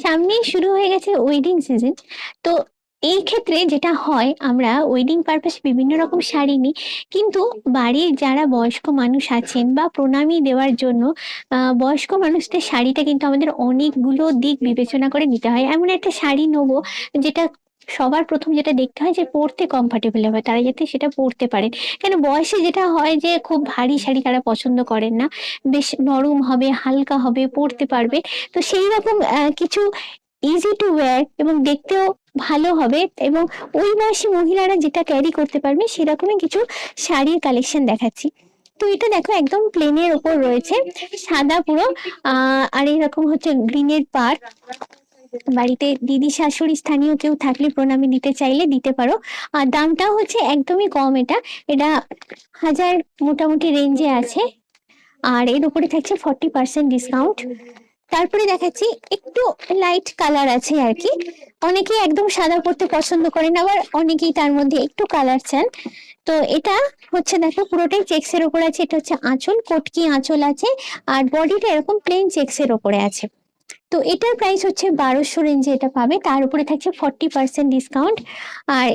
সামনেই শুরু হয়ে গেছে ওয়েডিং সিজন। তো এই ক্ষেত্রে যেটা হয়, আমরা ওয়েডিং পারপাসে বিভিন্ন রকম শাড়ি নিই, কিন্তু বাড়ির যারা বয়স্ক মানুষ আছেন বা প্রণামী দেওয়ার জন্য বয়স্ক মানুষদের শাড়িটা কিন্তু আমাদের অনেকগুলো দিক বিবেচনা করে নিতে হয়। এমন একটা শাড়ি নেবো যেটা সবার প্রথম যেটা দেখতে হয় যে পরতে কমফর্টেবল হবে, তারা যাতে সেটা পরতে পারেন। কেন বয়সে যেটা হয় যে খুব ভারী শাড়ি তারা পছন্দ করেন না, বেশ নরম হবে, হালকা হবে, পরতে পারবে। তো সেই রকম কিছু ইজি টু ওয়্যার এবং দেখতেও ভালো হবে এবং ওই বয়সী মহিলারা যেটা ক্যারি করতে পারবে সেরকমই কিছু শাড়ির কালেকশন দেখাচ্ছি। তো এটা দেখো একদম প্লেনের ওপর রয়েছে, সাদা পুরো। আর এরকম হচ্ছে গ্রিনের পাড়। বাড়িতে দিদি শাশুড়ি স্থানীয় কেউ থাকলে প্রণামী দিতে চাইলে দিতে পারো। আর দামটাও হচ্ছে একদমই কম, এটা এটা 1000 মোটামুটি রেঞ্জে আছে। আর এর উপরে থাকছে 40% ডিসকাউন্ট। তারপরে দেখাচ্ছি একটু লাইট কালার আছে আর কি। অনেকেই একদম সাদা পরতে পছন্দ করেন, আবার অনেকেই তার মধ্যে একটু কালার চান। তো এটা হচ্ছে দেখো পুরোটাই চেক্সের ওপর আছে, এটা হচ্ছে আঁচল, কটকি আঁচল আছে। আর বডিটা এরকম প্লেন চেক্সের ওপরে আছে। তো এটার প্রাইস হচ্ছে 1200 রেঞ্জে এটা পাবে, তার উপরে থাকছে 40% ডিসকাউন্ট। আর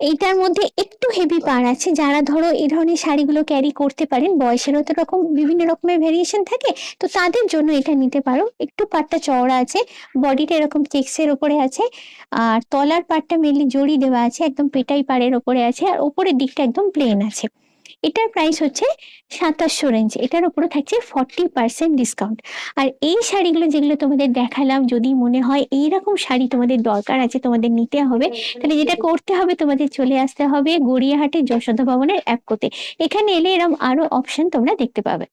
এইটার মধ্যে একটু হেভি পাড় আছে, যারা ধরো এই ধরনের শাড়িগুলো ক্যারি করতে পারেন, বয়সেরও তো রকম বিভিন্ন রকমের ভেরিয়েশন থাকে, তো তাদের জন্য এটা নিতে পারো। একটু পাড়টা চওড়া আছে, বডিটা এরকম চেক্সের ওপরে আছে। আর তলার পাড়টা মেনলি জড়ি দেওয়া আছে, একদম পেটাই পাড়ের ওপরে আছে, আর ওপরের দিকটা একদম প্লেন আছে। এটার প্রাইস হচ্ছে 2700 রেঞ্জ, এটার উপরে থাকছে 40% ডিসকাউন্ট। আর এই শাড়িগুলো যেগুলো তোমাদের দেখালাম, যদি মনে হয় এইরকম শাড়ি তোমাদের দরকার আছে, তোমাদের নিতে হবে, তাহলে যেটা করতে হবে তোমাদের চলে আসতে হবে গড়িয়াহাটের যশোদা ভবনের অ্যাপকোতে। এখানে এলে এরকম আরো অপশন তোমরা দেখতে পাবে।